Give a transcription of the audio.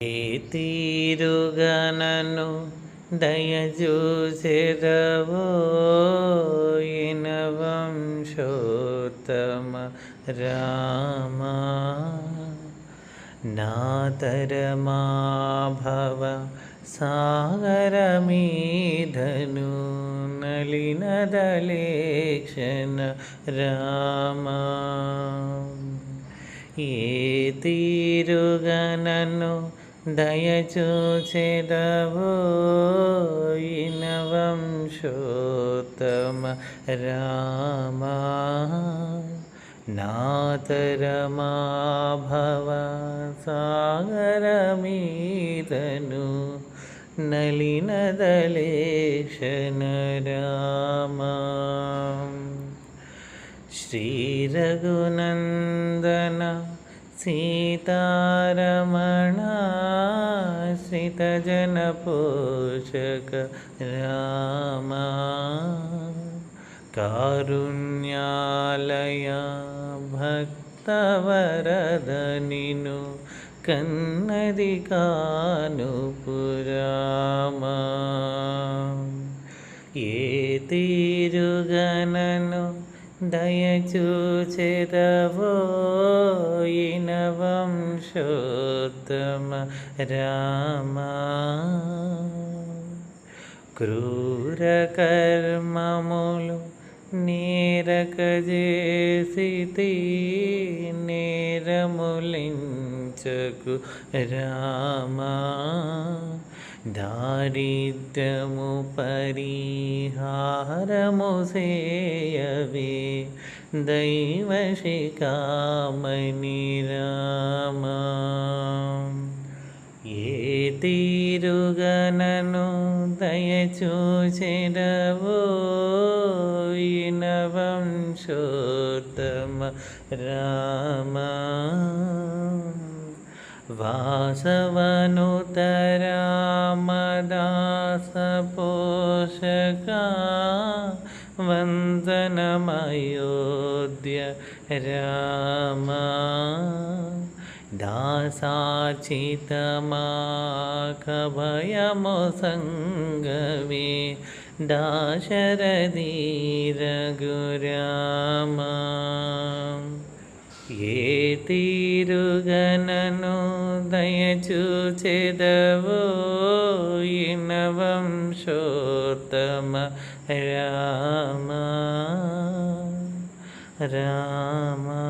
ఏ తీరుగనను దయచూసెదవో వంశోత్తమ రామా నాతరమా భవ సాగరమీధను నలినదలేక్షణ రామా ఏ తీరుగనను దయచూచెదవో వంశోత్తమ రామా నాతరమా భవ సాగరమీదను నలినదలేక్షణ రామా శ్రీ రఘునందన సీతారమణ శ్రితజన పోషక రామా కారుణ్యాలయ భక్తవరద నిను కన్నది కానుపురామా ఏ తీరుగనను దయచూచెదవో వంశోత్తమ రామా క్రూర కర్మములు నేరకజేసితి నేరములించకు రామా దారిద్ర్యము పరిహారము సేయవే దైవశిఖామణి రామా ఏ తీరుగనను దయచూచెదవో వంశోత్తమ రామా వాసవనుతరామదాస పోషక వందనమయోధ్య రామా దాసాచితమాకభయము సంగమే దాశరథి రఘురామా ఏ తీరుగనను దయచూచెదవో వంశోత్తమ రామా రామా